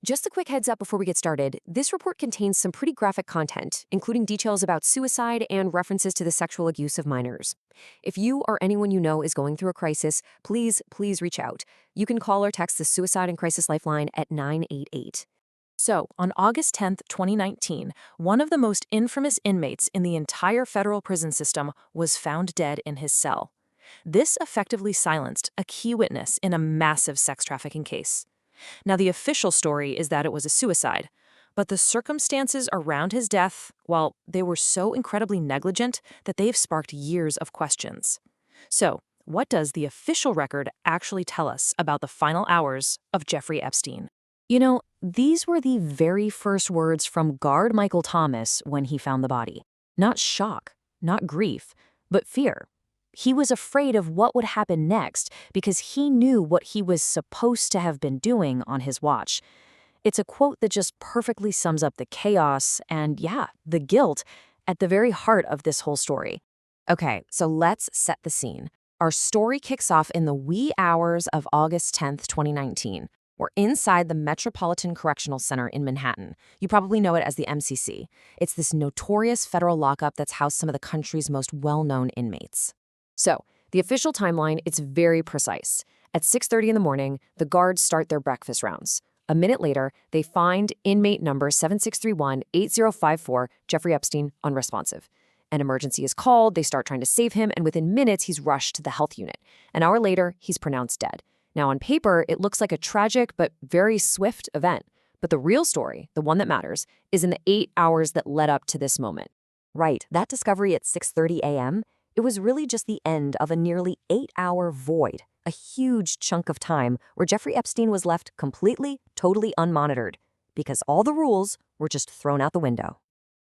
Just a quick heads up before we get started, this report contains some pretty graphic content, including details about suicide and references to the sexual abuse of minors. If you or anyone you know is going through a crisis, please reach out. You can call or text the Suicide and Crisis Lifeline at 988. So, on August 10th, 2019, one of the most infamous inmates in the entire federal prison system was found dead in his cell. This effectively silenced a key witness in a massive sex trafficking case. Now, the official story is that it was a suicide, but the circumstances around his death, well, they were so incredibly negligent that they've sparked years of questions. So, what does the official record actually tell us about the final hours of Jeffrey Epstein? You know, these were the very first words from guard Michael Thomas when he found the body. Not shock, not grief, but fear. He was afraid of what would happen next because he knew what he was supposed to have been doing on his watch. It's a quote that just perfectly sums up the chaos and, the guilt at the very heart of this whole story. Okay, so let's set the scene. Our story kicks off in the wee hours of August 10th, 2019. We're inside the Metropolitan Correctional Center in Manhattan. You probably know it as the MCC. It's this notorious federal lockup that's housed some of the country's most well-known inmates. So, the official timeline, it's very precise. At 6:30 in the morning, the guards start their breakfast rounds. A minute later, they find inmate number 7631-8054, Jeffrey Epstein, unresponsive. An emergency is called, they start trying to save him, and within minutes, he's rushed to the health unit. An hour later, he's pronounced dead. Now, on paper, it looks like a tragic but very swift event. But the real story, the one that matters, is in the 8 hours that led up to this moment. Right, that discovery at 6:30 a.m., it was really just the end of a nearly 8-hour void, a huge chunk of time where Jeffrey Epstein was left completely, totally unmonitored, because all the rules were just thrown out the window.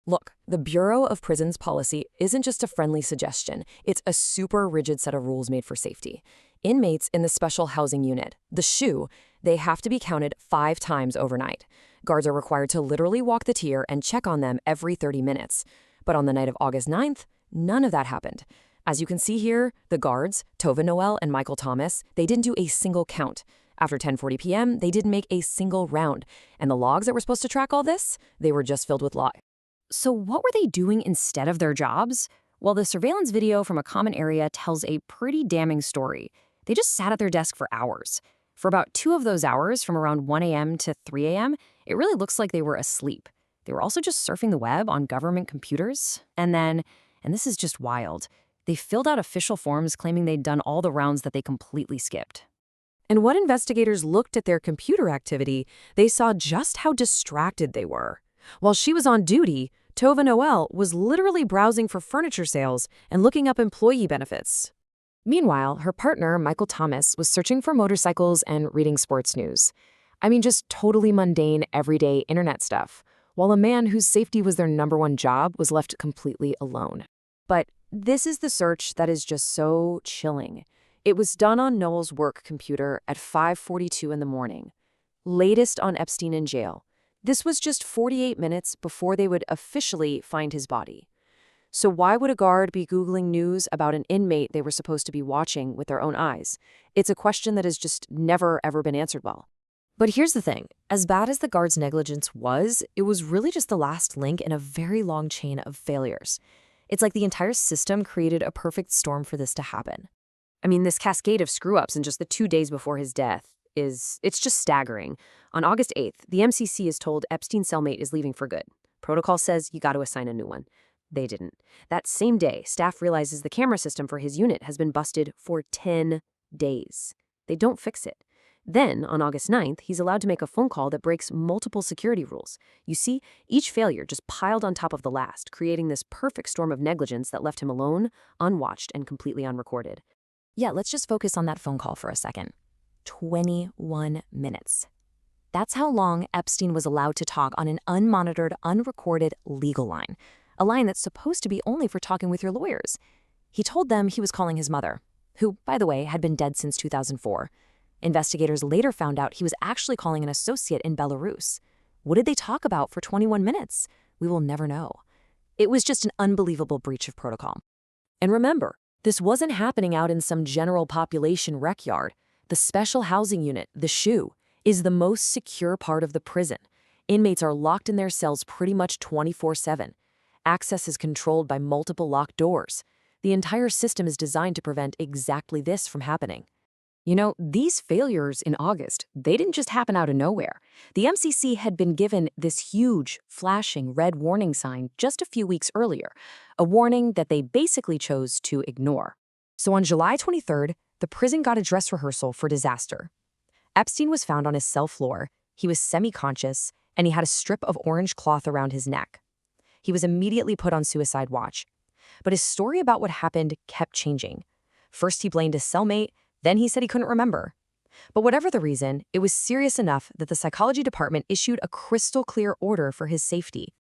Look, the Bureau of Prisons policy isn't just a friendly suggestion, it's a super rigid set of rules made for safety. Inmates in the Special Housing Unit, the SHU, they have to be counted 5 times overnight. Guards are required to literally walk the tier and check on them every 30 minutes. But on the night of August 9th, none of that happened. As you can see here, the guards, Tova Noel and Michael Thomas, they didn't do a single count. After 10:40 p.m., they didn't make a single round. And the logs that were supposed to track all this, they were just filled with lies. So what were they doing instead of their jobs? Well, the surveillance video from a common area tells a pretty damning story. They just sat at their desk for hours. For about 2 of those hours, from around 1 a.m. to 3 a.m., it really looks like they were asleep. They were also just surfing the web on government computers. And then, and this is just wild, they filled out official forms claiming they'd done all the rounds that they completely skipped. And when investigators looked at their computer activity, they saw just how distracted they were. While she was on duty, Tova Noel was literally browsing for furniture sales and looking up employee benefits. Meanwhile, her partner, Michael Thomas, was searching for motorcycles and reading sports news. I mean, just totally mundane, everyday internet stuff, while a man whose safety was their #1 job was left completely alone. But this is the search that is just so chilling. It was done on Noel's work computer at 5:42 in the morning. Latest on Epstein in jail. This was just 48 minutes before they would officially find his body. So why would a guard be Googling news about an inmate they were supposed to be watching with their own eyes? It's a question that has just never, ever been answered well. But here's the thing. As bad as the guard's negligence was, it was really just the last link in a very long chain of failures. It's like the entire system created a perfect storm for this to happen. I mean, this cascade of screw-ups in just the 2 days before his death it's just staggering. On August 8th, the MCC is told Epstein's cellmate is leaving for good. Protocol says you got to assign a new one. They didn't. That same day, staff realizes the camera system for his unit has been busted for 10 days. They don't fix it. Then, on August 9th, he's allowed to make a phone call that breaks multiple security rules. You see, each failure just piled on top of the last, creating this perfect storm of negligence that left him alone, unwatched, and completely unrecorded. Yeah, let's just focus on that phone call for a second. 21 minutes. That's how long Epstein was allowed to talk on an unmonitored, unrecorded legal line. A line that's supposed to be only for talking with your lawyers. He told them he was calling his mother, who, by the way, had been dead since 2004. Investigators later found out he was actually calling an associate in Belarus. What did they talk about for 21 minutes? We will never know. It was just an unbelievable breach of protocol. And remember, this wasn't happening out in some general population rec yard. The Special Housing Unit, the SHU, is the most secure part of the prison. Inmates are locked in their cells pretty much 24/7. Access is controlled by multiple locked doors. The entire system is designed to prevent exactly this from happening. You know, these failures in August, they didn't just happen out of nowhere. The MCC had been given this huge, flashing red warning sign just a few weeks earlier, a warning that they basically chose to ignore. So on July 23rd, the prison got a dress rehearsal for disaster. Epstein was found on his cell floor. He was semi-conscious, and he had a strip of orange cloth around his neck. He was immediately put on suicide watch. But his story about what happened kept changing. First, he blamed his cellmate. Then he said he couldn't remember. But whatever the reason, it was serious enough that the psychology department issued a crystal clear order for his safety.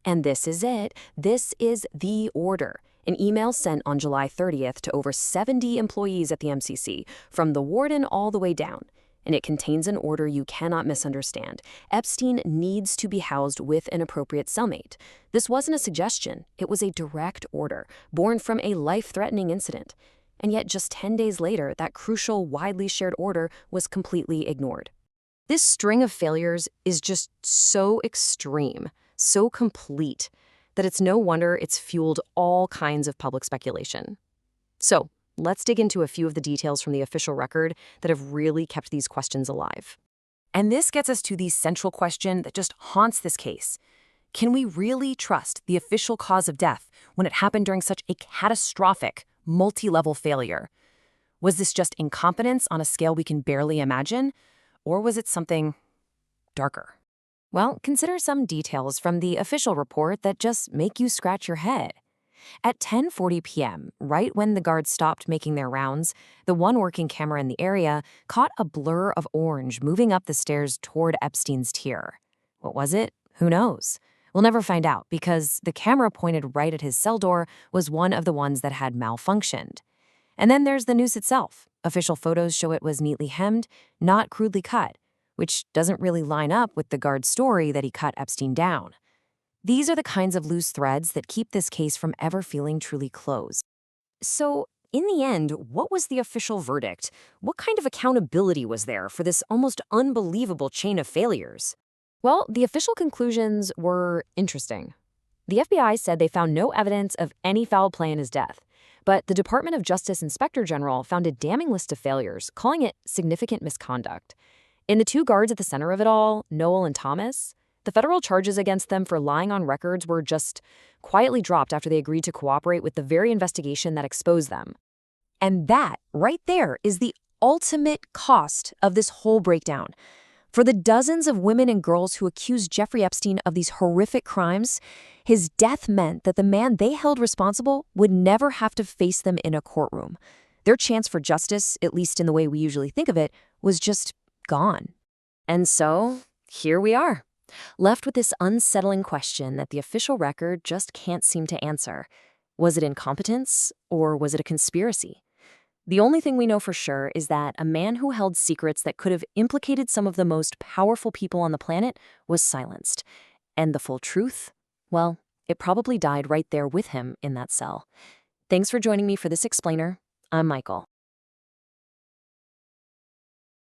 And this is it. This is the order. An email sent on July 30th to over 70 employees at the MCC, from the warden all the way down. And it contains an order you cannot misunderstand. Epstein needs to be housed with an appropriate cellmate. This wasn't a suggestion. It was a direct order, born from a life-threatening incident. And yet just 10 days later, that crucial, widely shared order was completely ignored. This string of failures is just so extreme, so complete, that it's no wonder it's fueled all kinds of public speculation. So, let's dig into a few of the details from the official record that have really kept these questions alive. And this gets us to the central question that just haunts this case. Can we really trust the official cause of death when it happened during such a catastrophic, multi-level failure? Was this just incompetence on a scale we can barely imagine? Or was it something darker? Well, consider some details from the official report that just make you scratch your head. At 10:40 p.m., right when the guards stopped making their rounds, the one working camera in the area caught a blur of orange moving up the stairs toward Epstein's tier. What was it? Who knows? We'll never find out because the camera pointed right at his cell door was one of the ones that had malfunctioned. And then there's the noose itself. Official photos show it was neatly hemmed, not crudely cut, which doesn't really line up with the guard's story that he cut Epstein down. These are the kinds of loose threads that keep this case from ever feeling truly closed. So, in the end, what was the official verdict? What kind of accountability was there for this almost unbelievable chain of failures? Well, the official conclusions were interesting. The FBI said they found no evidence of any foul play in his death, but the Department of Justice Inspector General found a damning list of failures, calling it significant misconduct. In the two guards at the center of it all, Noel and Thomas, the federal charges against them for lying on records were just quietly dropped after they agreed to cooperate with the very investigation that exposed them. And that, right there, is the ultimate cost of this whole breakdown. For the dozens of women and girls who accused Jeffrey Epstein of these horrific crimes, his death meant that the man they held responsible would never have to face them in a courtroom. Their chance for justice, at least in the way we usually think of it, was just gone. And so, here we are, left with this unsettling question that the official record just can't seem to answer. Was it incompetence, or was it a conspiracy? The only thing we know for sure is that a man who held secrets that could have implicated some of the most powerful people on the planet was silenced. And the full truth? Well, it probably died right there with him in that cell. Thanks for joining me for this explainer. I'm Michael.